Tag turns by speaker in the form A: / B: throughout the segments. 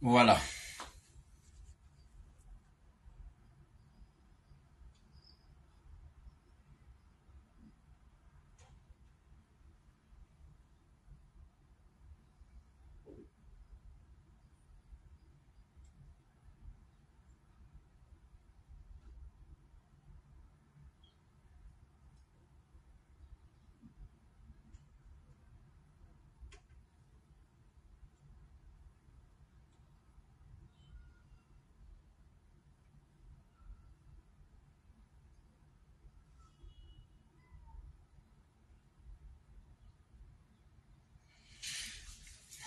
A: Voilà.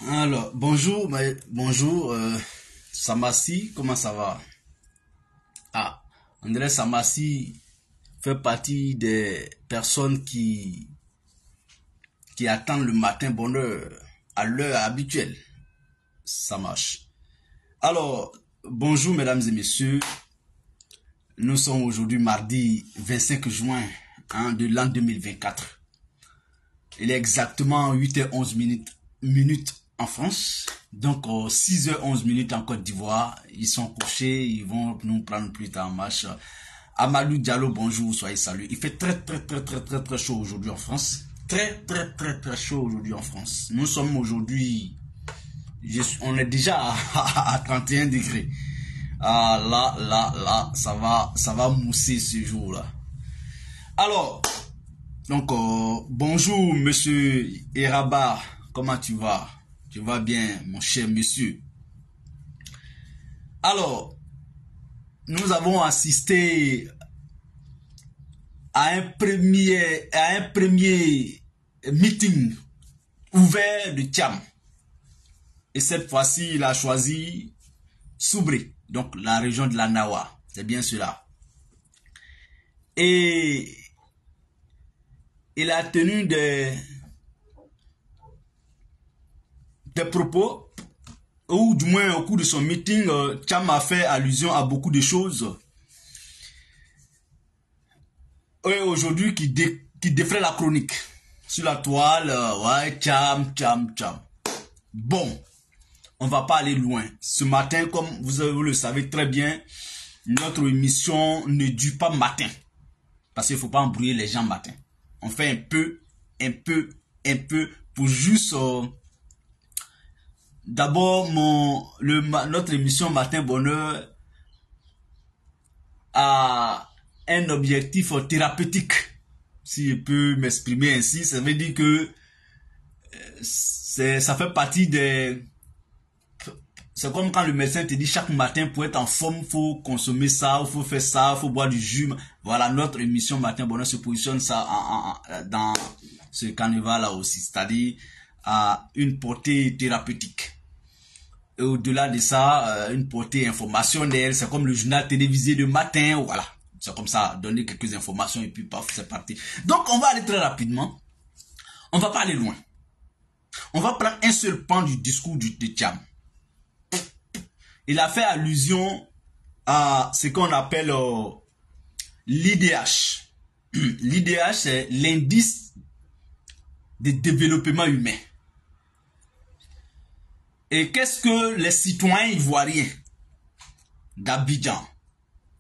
A: Alors, bonjour, bonjour, Samassi, comment ça va? Ah, André Samassi fait partie des personnes qui attendent le matin bonne heure, à l'heure habituelle. Ça marche. Alors, bonjour mesdames et messieurs, nous sommes aujourd'hui mardi 25 juin de l'an 2024. Il est exactement 8h11 minutes en France. Donc 6h11 minutes en Côte d'Ivoire. Ils sont couchés, ils vont nous prendre plus tard en marche. Amadou Diallo, bonjour, soyez salués. Il fait très chaud aujourd'hui en France. Très chaud aujourd'hui en France. Nous sommes aujourd'hui, on est déjà à 31 degrés. Ah là, ça va mousser ce jour-là. Alors, donc, bonjour, monsieur Eraba, comment tu vas? Tu vas bien, mon cher monsieur? Alors, nous avons assisté à un premier meeting ouvert de Thiam. Et cette fois-ci, il a choisi Soubré, donc la région de la Nawa. C'est bien cela. Et il a tenu des propos, ou du moins au cours de son meeting, Thiam a fait allusion à beaucoup de choses. Et aujourd'hui, qui défraie la chronique. Sur la toile, ouais, Thiam. Bon, on va pas aller loin. Ce matin, comme vous le savez très bien, notre émission ne dure pas matin. Parce qu'il ne faut pas embrouiller les gens matin. On fait un peu, pour juste... D'abord, notre émission Matin Bonheur a un objectif thérapeutique. Si je peux m'exprimer ainsi, ça veut dire que ça fait partie des... C'est comme quand le médecin te dit chaque matin pour être en forme, il faut consommer ça, il faut faire ça, il faut boire du jus. Voilà, notre émission Matin Bonheur se positionne ça dans ce carnaval-là aussi, c'est-à-dire à une portée thérapeutique. Et au-delà de ça, une portée informationnelle, c'est comme le journal télévisé de matin, voilà. C'est comme ça, donner quelques informations et puis paf, c'est parti. Donc on va aller très rapidement. On va pas aller loin. On va prendre un seul pan du discours de Thiam. Il a fait allusion à ce qu'on appelle l'IDH. L'IDH, c'est l'indice de développement humain. Et qu'est-ce que les citoyens ivoiriens d'Abidjan,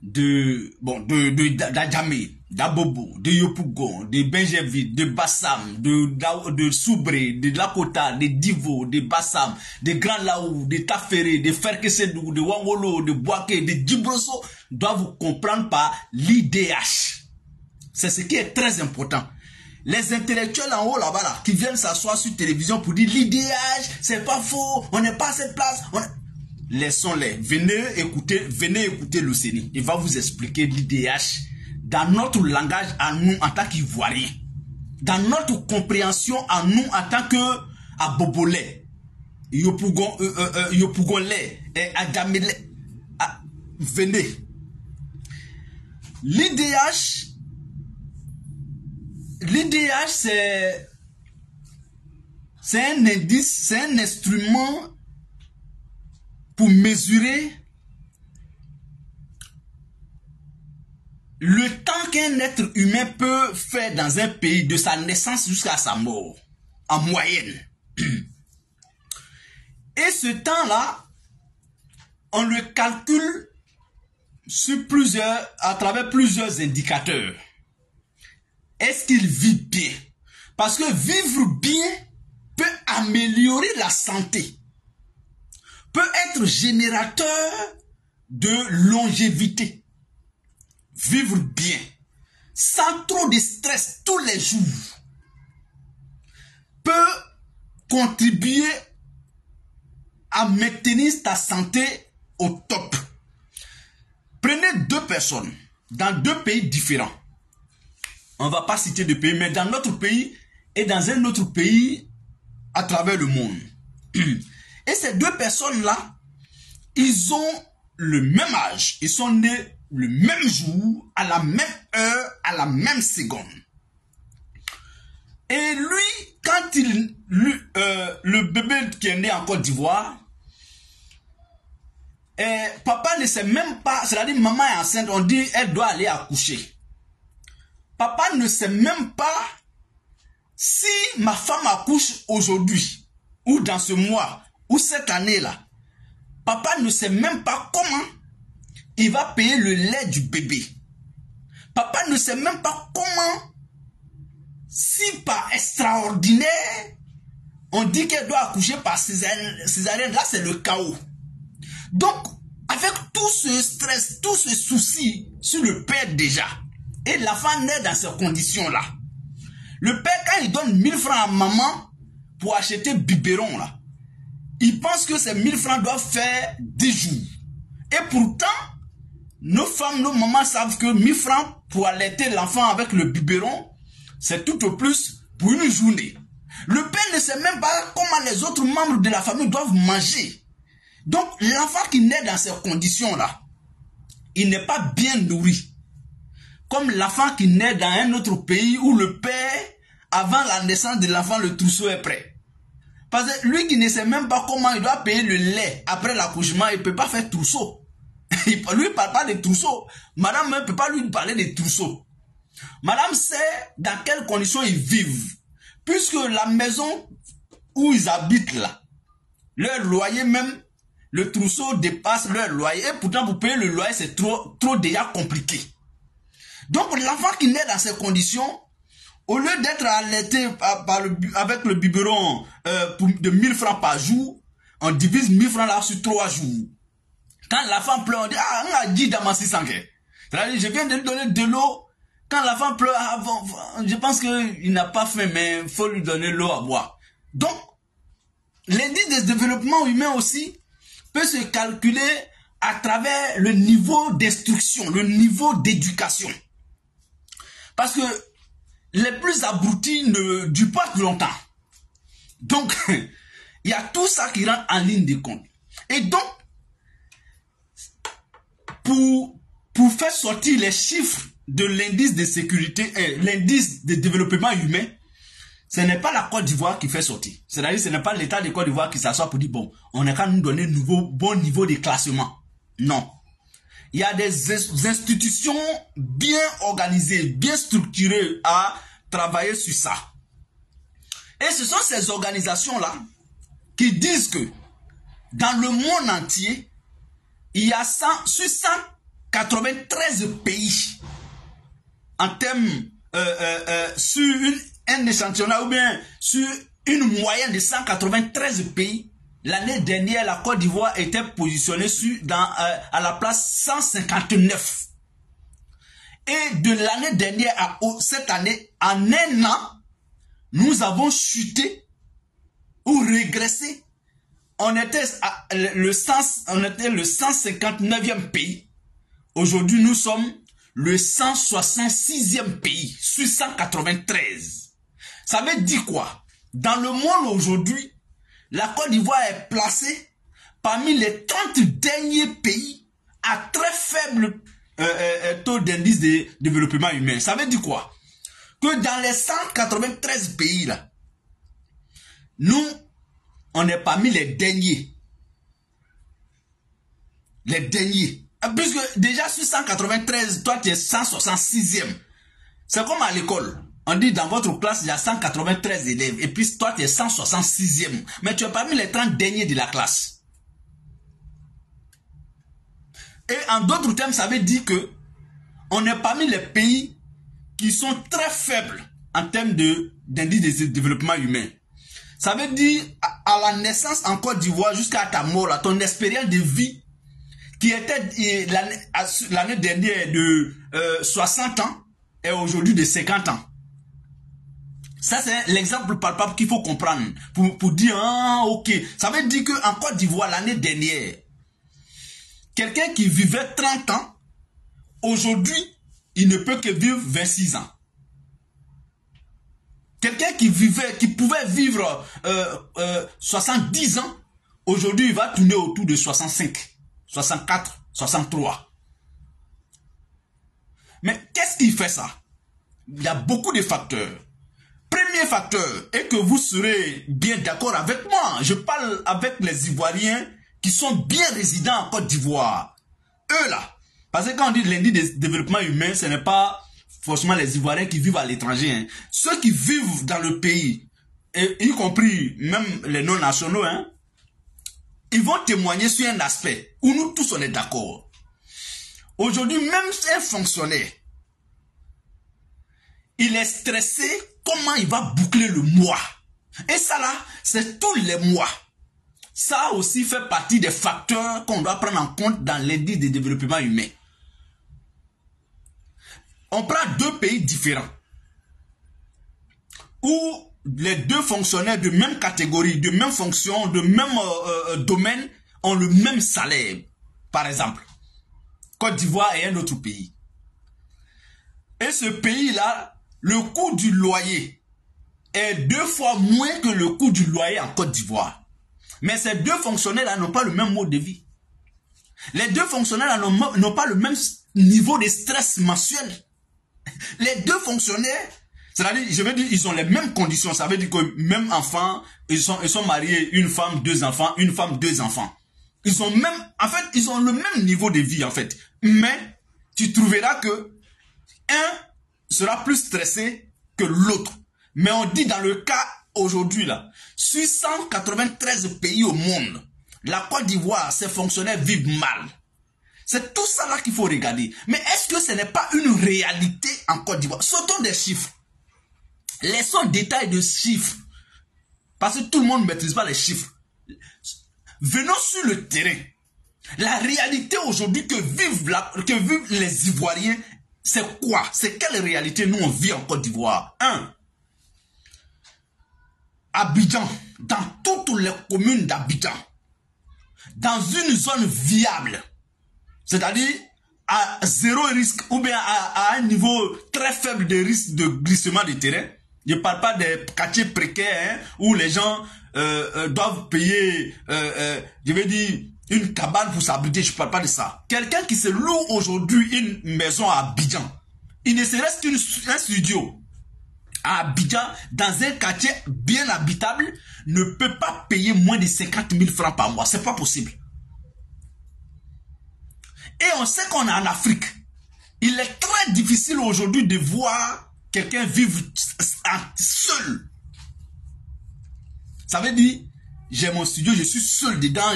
A: d'Adjamé, d'Abobo, de Yopougon, de Benjerville, de Bassam, de Soubré, de Lakota, de Divo, de Bassam, de Grand Laou, de Taféré, de Ferkesedou, de Wangolo, de Boaké, de Djibroso, doivent comprendre par l'IDH. C'est ce qui est très important. Les intellectuels en haut là-bas, là, qui viennent s'asseoir sur télévision pour dire l'IDH, c'est pas faux, on n'est pas à cette place. Laissons-les. Venez écouter le CENI. Il va vous expliquer l'IDH dans notre langage à nous en tant qu'Ivoiriens. Dans notre compréhension à nous en tant que Abobolais, Yopougonais, Adjamélais. Venez. L'IDH, c'est un indice, c'est un instrument pour mesurer le temps qu'un être humain peut faire dans un pays de sa naissance jusqu'à sa mort, en moyenne. Et ce temps-là on le calcule sur à travers plusieurs indicateurs. Est-ce qu'il vit bien? Parce que vivre bien peut améliorer la santé, peut être générateur de longévité. Vivre bien, sans trop de stress tous les jours, peut contribuer à maintenir ta santé au top. Prenez deux personnes dans deux pays différents. On ne va pas citer de pays, mais dans notre pays et dans un autre pays à travers le monde. Et ces deux personnes-là, ils ont le même âge. Ils sont nés le même jour, à la même heure, à la même seconde. Et lui, quand le bébé qui est né en Côte d'Ivoire, papa ne sait même pas, c'est-à-dire maman est enceinte, on dit elle doit aller accoucher. Papa ne sait même pas si ma femme accouche aujourd'hui, ou dans ce mois, ou cette année-là. Papa ne sait même pas comment il va payer le lait du bébé. Papa ne sait même pas comment, si par extraordinaire, on dit qu'elle doit accoucher par césarienne, là c'est le chaos. Donc, avec tout ce stress, tout ce souci sur le père déjà, et l'enfant naît dans ces conditions-là, le père, quand il donne 1000 francs à maman pour acheter biberon, là, il pense que ces 1000 francs doivent faire 10 jours. Et pourtant, nos femmes, nos mamans savent que 1000 francs pour allaiter l'enfant avec le biberon, c'est tout au plus pour une journée. Le père ne sait même pas comment les autres membres de la famille doivent manger. Donc, l'enfant qui naît dans ces conditions-là, il n'est pas bien nourri. Comme l'enfant qui naît dans un autre pays où le père, avant la naissance de l'enfant, le trousseau est prêt. Parce que lui qui ne sait même pas comment il doit payer le lait après l'accouchement, il ne peut pas faire trousseau. Lui, il ne parle pas de trousseau. Madame ne peut pas lui parler de trousseau. Madame sait dans quelles conditions ils vivent. Puisque la maison où ils habitent là, leur loyer même, le trousseau dépasse leur loyer. Et pourtant, pour payer le loyer, c'est trop déjà compliqué. Donc, l'enfant qui naît dans ces conditions, au lieu d'être allaité avec le biberon de 1000 francs par jour, on divise 1000 francs là sur 3 jours. Quand l'enfant pleure, on dit, ah, on a dit dans ma 600. C'est-à-dire, je viens de lui donner de l'eau. Quand l'enfant pleure, je pense qu'il n'a pas faim, mais il faut lui donner l'eau à boire. Donc, l'indice de développement humain aussi peut se calculer à travers le niveau d'instruction, le niveau d'éducation. Parce que les plus abrutis ne durent pas longtemps. Donc, il y a tout ça qui rentre en ligne de compte. Et donc, pour faire sortir les chiffres de l'indice de sécurité, l'indice de développement humain, ce n'est pas la Côte d'Ivoire qui fait sortir. C'est-à-dire, ce n'est pas l'État de Côte d'Ivoire qui s'assoit pour dire, bon, on n'a qu'à nous donner un bon niveau de classement. Non. Il y a des institutions bien organisées, bien structurées à travailler sur ça. Et ce sont ces organisations-là qui disent que dans le monde entier, il y a sur 193 pays en termes sur un échantillonnage ou bien sur une moyenne de 193 pays. L'année dernière, la Côte d'Ivoire était positionnée à la place 159. Et de l'année dernière à cette année, en un an, nous avons chuté ou régressé. On était le 159e pays. Aujourd'hui, nous sommes le 166e pays sur 193. Ça veut dire quoi? Dans le monde aujourd'hui, la Côte d'Ivoire est placée parmi les 30 derniers pays à très faible taux d'indice de développement humain. Ça veut dire quoi? Que dans les 193 pays là, nous, on est parmi les derniers. Les derniers. Puisque déjà sur 193, toi tu es 166e. C'est comme à l'école. On dit dans votre classe, il y a 193 élèves. Et puis toi tu es 166e. Mais tu es parmi les 30 derniers de la classe. Et en d'autres termes, ça veut dire que on est parmi les pays qui sont très faibles en termes d'indice de développement humain. Ça veut dire, à la naissance en Côte d'Ivoire jusqu'à ta mort, là, ton expérience de vie, qui était l'année dernière de 60 ans, est aujourd'hui de 50 ans. Ça, c'est l'exemple palpable qu'il faut comprendre pour dire, ah, ok. Ça veut dire qu'en Côte d'Ivoire, l'année dernière, quelqu'un qui vivait 30 ans, aujourd'hui, il ne peut que vivre 26 ans. Quelqu'un qui pouvait vivre 70 ans, aujourd'hui, il va tourner autour de 65, 64, 63. Mais qu'est-ce qui fait ça? Il y a beaucoup de facteurs. Premier facteur, et que vous serez bien d'accord avec moi, je parle avec les Ivoiriens qui sont bien résidents en Côte d'Ivoire. Eux là, parce que quand on dit l'indice de développement humain, ce n'est pas forcément les Ivoiriens qui vivent à l'étranger. Hein. Ceux qui vivent dans le pays, et, y compris même les non-nationaux, hein, ils vont témoigner sur un aspect où nous tous on est d'accord. Aujourd'hui, même un fonctionnaire, il est stressé comment il va boucler le mois. Et ça là, c'est tous les mois. Ça aussi fait partie des facteurs qu'on doit prendre en compte dans l'indice de développement humain. On prend deux pays différents où les deux fonctionnaires de même catégorie, de même fonction, de même domaine ont le même salaire. Par exemple, Côte d'Ivoire est un autre pays. Et ce pays-là, le coût du loyer est 2 fois moins que le coût du loyer en Côte d'Ivoire. Mais ces deux fonctionnaires-là n'ont pas le même mode de vie. Les deux fonctionnaires-là n'ont pas le même niveau de stress mensuel. Les deux fonctionnaires, c'est-à-dire, je veux dire, ils ont les mêmes conditions. Ça veut dire que même enfants, ils sont mariés, une femme, 2 enfants, une femme, 2 enfants. Ils ont même, en fait, ils ont le même niveau de vie, en fait. Mais, tu trouveras que un sera plus stressé que l'autre. Mais on dit dans le cas aujourd'hui, là, sur 193 pays au monde, la Côte d'Ivoire, ses fonctionnaires vivent mal. C'est tout ça là qu'il faut regarder. Mais est-ce que ce n'est pas une réalité en Côte d'Ivoire? Sautons des chiffres. Laissons détail de chiffres. Parce que tout le monde ne maîtrise pas les chiffres. Venons sur le terrain. La réalité aujourd'hui que vivent les Ivoiriens, c'est quoi? C'est quelle réalité nous on vit en Côte d'Ivoire? 1. Abidjan, dans toutes les communes d'Abidjan, dans une zone viable, c'est-à-dire à 0 risque ou bien à un niveau très faible de risque de glissement de terrain. Je ne parle pas des quartiers précaires hein, où les gens doivent payer, je veux dire, une cabane pour s'abriter. Je ne parle pas de ça. Quelqu'un qui se loue aujourd'hui une maison à Abidjan, il ne serait-ce qu'un studio à Abidjan, dans un quartier bien habitable, ne peut pas payer moins de 50 000 francs par mois. C'est pas possible. Et on sait qu'on est en Afrique. Il est très difficile aujourd'hui de voir quelqu'un vivre seul. Ça veut dire, j'ai mon studio, je suis seul dedans.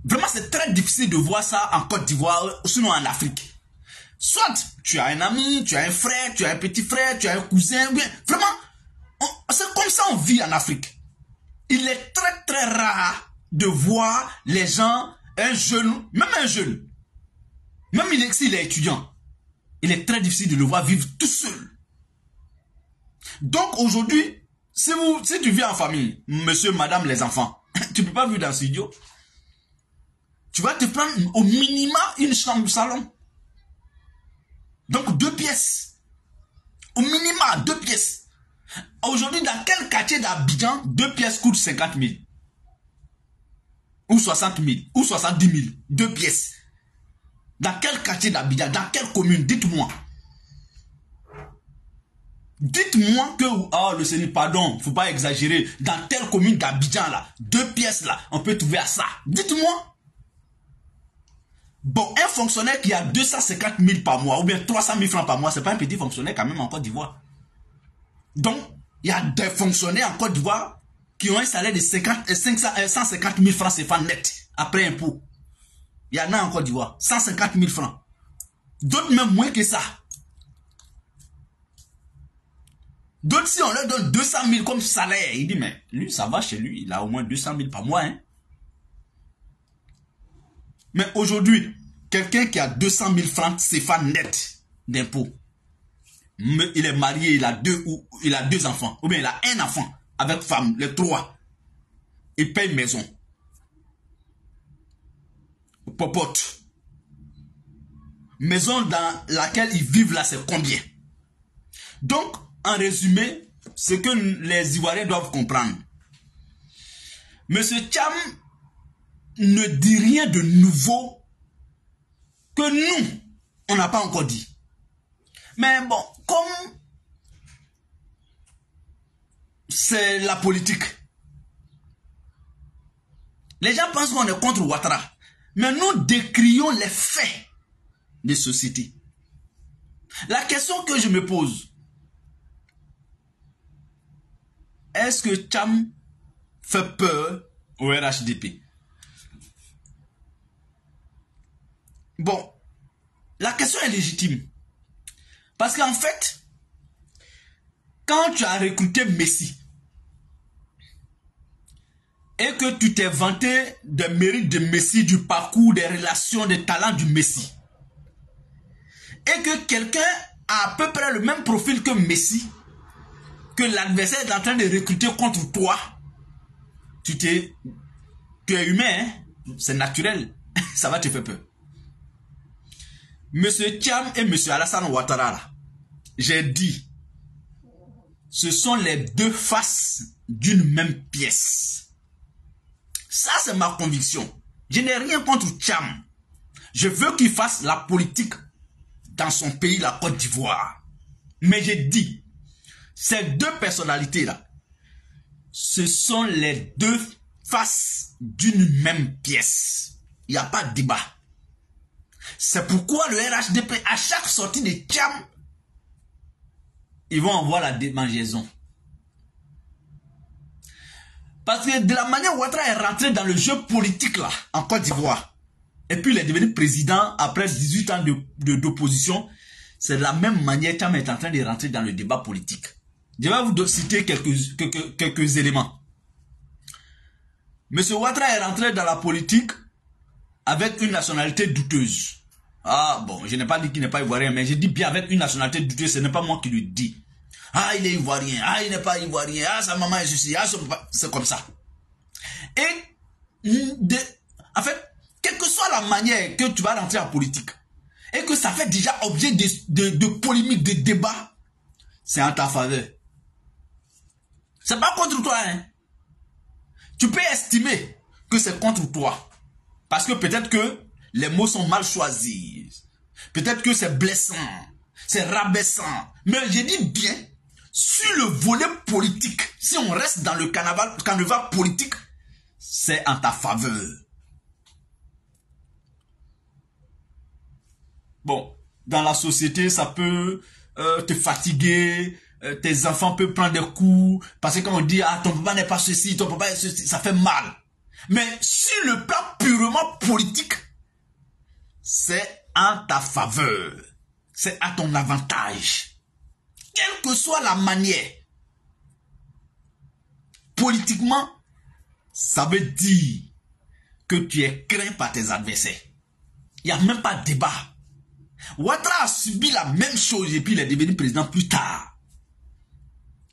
A: Vraiment, c'est très difficile de voir ça en Côte d'Ivoire, sinon en Afrique. Soit tu as un ami, tu as un frère, tu as un petit frère, tu as un cousin. Bien, vraiment, c'est comme ça on vit en Afrique. Il est très très rare de voir les gens, un jeune, même s'il est étudiant, il est très difficile de le voir vivre tout seul. Donc aujourd'hui, si tu vis en famille, monsieur, madame, les enfants, tu ne peux pas vivre dans le studio. Tu vas te prendre au minimum une chambre salon. Donc 2 pièces. Au minimum 2 pièces. Aujourd'hui, dans quel quartier d'Abidjan, 2 pièces coûtent 50 000? Ou 60 000? Ou 70 000? 2 pièces. Dans quel quartier d'Abidjan? Dans quelle commune? Dites-moi. Dites-moi que, oh le Seigneur, pardon, faut pas exagérer. Dans telle commune d'Abidjan là, 2 pièces là, on peut trouver à ça. Dites-moi. Bon, un fonctionnaire qui a 250 000 par mois, ou bien 300 000 francs par mois, c'est pas un petit fonctionnaire quand même en Côte d'Ivoire. Donc, il y a des fonctionnaires en Côte d'Ivoire qui ont un salaire de 150 000 francs CFA net, après impôt. Il y en a en Côte d'Ivoire. 150 000 francs. D'autres même moins que ça. D'autres, si on leur donne 200 000 comme salaire, il dit, mais lui, ça va chez lui. Il a au moins 200 000 par mois. Hein? Mais aujourd'hui, quelqu'un qui a 200 000 francs CFA net d'impôts, il est marié, il a deux enfants, ou bien il a un enfant avec femme, les trois. Il paye maison. Popote. Maison dans laquelle ils vivent là, c'est combien? Donc, en résumé, ce que les Ivoiriens doivent comprendre. Monsieur Cham ne dit rien de nouveau que nous, on n'a pas encore dit. Mais bon, comme c'est la politique, les gens pensent qu'on est contre Ouattara. Mais nous décrions les faits des sociétés. La question que je me pose, est-ce que Cham fait peur au RHDP? Bon, la question est légitime. Parce qu'en fait, quand tu as recruté Messi, et que tu t'es vanté des mérites de Messi, du parcours, des relations, des talents du Messi, et que quelqu'un a à peu près le même profil que Messi, que l'adversaire est en train de recruter contre toi, tu es humain, hein? C'est naturel, ça va te faire peur. Monsieur Cham et Monsieur Alassane Ouattara, j'ai dit, ce sont les deux faces d'une même pièce. Ça, c'est ma conviction. Je n'ai rien contre Cham. Je veux qu'il fasse la politique dans son pays, la Côte d'Ivoire. Mais j'ai dit, ces deux personnalités-là, ce sont les deux faces d'une même pièce. Il n'y a pas de débat. C'est pourquoi le RHDP, à chaque sortie de Cham, ils vont avoir la démangeaison. Parce que de la manière où Ouattara est rentré dans le jeu politique là, en Côte d'Ivoire, et puis il est devenu président après 18 ans d'opposition, c'est de la même manière que Cham est en train de rentrer dans le débat politique. Je vais vous citer quelques éléments. Monsieur Ouattara est rentré dans la politique avec une nationalité douteuse. Ah bon, je n'ai pas dit qu'il n'est pas ivoirien, mais je dis bien avec une nationalité douteuse, ce n'est pas moi qui le dis. Ah, il est ivoirien, ah, il n'est pas ivoirien, ah, sa maman est ceci, ah, c'est comme ça. Et, en fait, quelle que soit la manière que tu vas rentrer en politique, et que ça fait déjà objet de polémique, de débat, c'est en ta faveur. C'est pas contre toi, hein. Tu peux estimer que c'est contre toi. Parce que peut-être que les mots sont mal choisis. Peut-être que c'est blessant. C'est rabaissant. Mais je dis bien, sur le volet politique, si on reste dans le carnaval politique, c'est en ta faveur. Bon, dans la société, ça peut te fatiguer. Tes enfants peuvent prendre des coups. Parce que quand on dit, ah, ton papa n'est pas ceci, ton papa est ceci, ça fait mal. Mais sur le plan purement politique, c'est en ta faveur. C'est à ton avantage. Quelle que soit la manière. Politiquement, ça veut dire que tu es craint par tes adversaires. Il n'y a même pas de débat. Ouattara a subi la même chose et puis il est devenu président plus tard.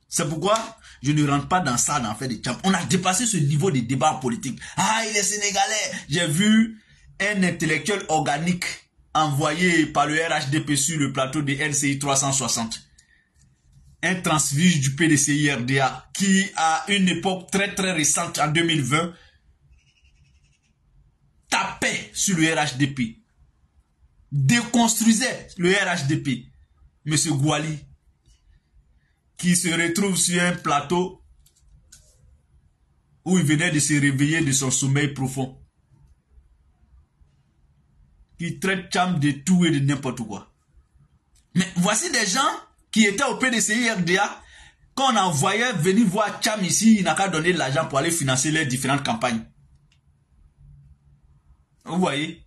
A: C'est pourquoi je ne rentre pas dans ça, dans l'affaire de Cham. On a dépassé ce niveau de débat en politique. Ah, il est sénégalais. J'ai vu un intellectuel organique envoyé par le RHDP sur le plateau de LCI 360. Un transfuge du PDCI-RDA qui, à une époque très très récente, en 2020, tapait sur le RHDP. Déconstruisait le RHDP. Monsieur Gouali, qui se retrouve sur un plateau où il venait de se réveiller de son sommeil profond. Qui traite Cham de tout et de n'importe quoi. Mais voici des gens qui étaient au PDCI-RDA, quand on envoyait venir voir Cham ici, il n'a qu'à donner de l'argent pour aller financer les différentes campagnes. Vous voyez?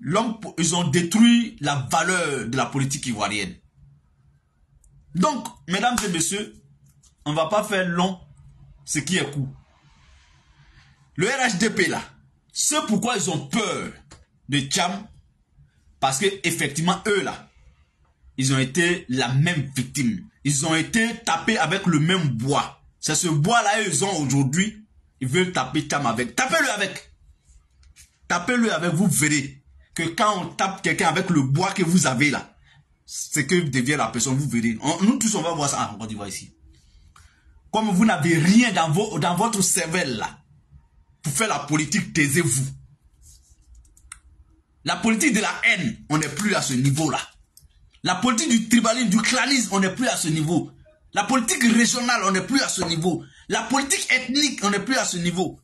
A: Ils ont détruit la valeur de la politique ivoirienne. Donc, mesdames et messieurs, on ne va pas faire long ce qui est court. Le RHDP là, c'est pourquoi ils ont peur de Thiam, parce que effectivement eux là, ils ont été la même victime. Ils ont été tapés avec le même bois. C'est ce bois là ils ont aujourd'hui. Ils veulent taper Thiam avec. Tapez-le avec. Tapez-le avec, vous verrez que quand on tape quelqu'un avec le bois que vous avez là, c'est que devient la personne, vous verrez. Nous tous on va voir ça en Côte d'Ivoire ici. Comme vous n'avez rien dans votre cervelle là, pour faire la politique, taisez-vous. La politique de la haine, on n'est plus à ce niveau-là. La politique du tribalisme, du clanisme, on n'est plus à ce niveau. La politique régionale, on n'est plus à ce niveau. La politique ethnique, on n'est plus à ce niveau.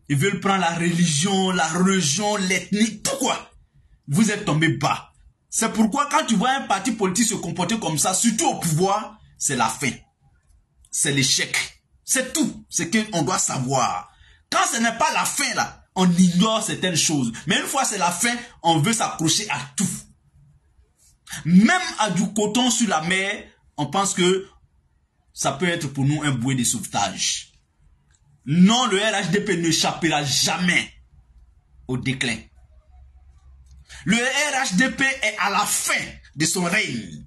A: Ils veulent prendre la religion, l'ethnie. Pourquoi? Vous êtes tombé bas. C'est pourquoi quand tu vois un parti politique se comporter comme ça, surtout au pouvoir, c'est la fin. C'est l'échec. C'est tout ce qu'on doit savoir. Quand ce n'est pas la fin là, on ignore certaines choses. Mais une fois c'est la fin, on veut s'accrocher à tout. Même à du coton sur la mer, on pense que ça peut être pour nous un bouée de sauvetage. Non, le RHDP n'échappera jamais au déclin. Le RHDP est à la fin de son règne.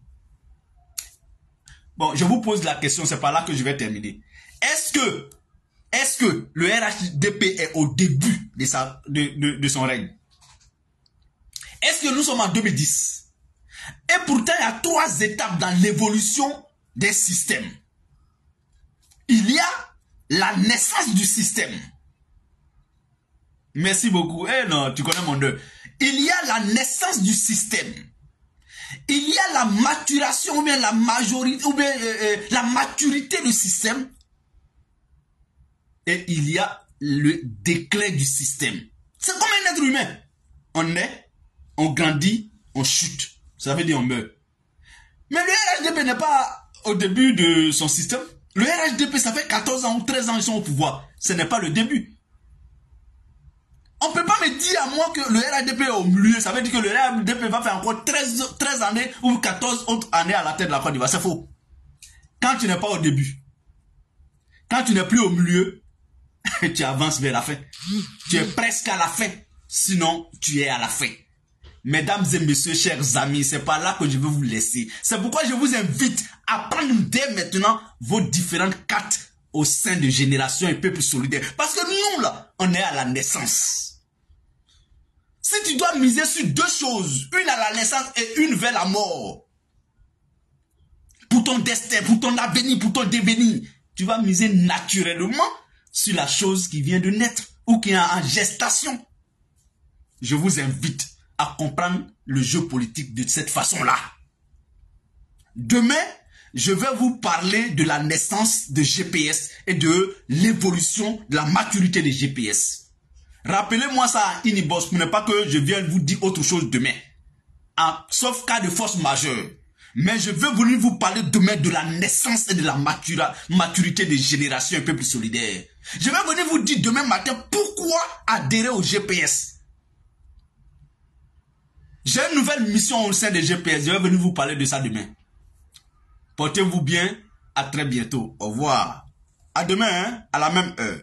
A: Bon, je vous pose la question, c'est par là que je vais terminer. Est-ce que le RHDP est au début de son règne? Est-ce que nous sommes en 2010? Et pourtant, il y a 3 étapes dans l'évolution des systèmes. Il y a la naissance du système. Merci beaucoup. Eh non, tu connais mon deux. Il y a la naissance du système. Il y a la maturation ou bien la majorité ou bien la maturité du système. Et il y a le déclin du système. C'est comme un être humain. On naît, on grandit, on chute. Ça veut dire on meurt. Mais le RHDP n'est pas au début de son système. Le RHDP, ça fait 14 ans ou 13 ans ils sont au pouvoir. Ce n'est pas le début. On ne peut pas me dire à moi que le RHDP est au milieu. Ça veut dire que le RHDP va faire encore 13 années ou 14 autres années à la tête de la Côte d'Ivoire. C'est faux. Quand tu n'es pas au début, quand tu n'es plus au milieu, tu avances vers la fin. Tu es presque à la fin. Sinon, tu es à la fin. Mesdames et messieurs, chers amis, c'est par là que je veux vous laisser. C'est pourquoi je vous invite à prendre dès maintenant vos différentes cartes au sein de Génération et Peuple Solidaire. Parce que nous, là, on est à la naissance. Si tu dois miser sur 2 choses, une à la naissance et une vers la mort, pour ton destin, pour ton avenir, pour ton devenir, tu vas miser naturellement sur la chose qui vient de naître ou qui est en gestation. Je vous invite à comprendre le jeu politique de cette façon-là. Demain, je vais vous parler de la naissance de GPS et de l'évolution de la maturité des GPS. Rappelez-moi ça à Inibos pour ne pas que je vienne vous dire autre chose demain. Sauf cas de force majeure. Mais je vais venir vous parler demain de la naissance et de la maturité des Générations et Peuple Solidaire. Je vais venir vous dire demain matin pourquoi adhérer au GPS. J'ai une nouvelle mission au sein des GPS. Je vais venir vous parler de ça demain. Portez-vous bien. À très bientôt. Au revoir. À demain, hein, à la même heure.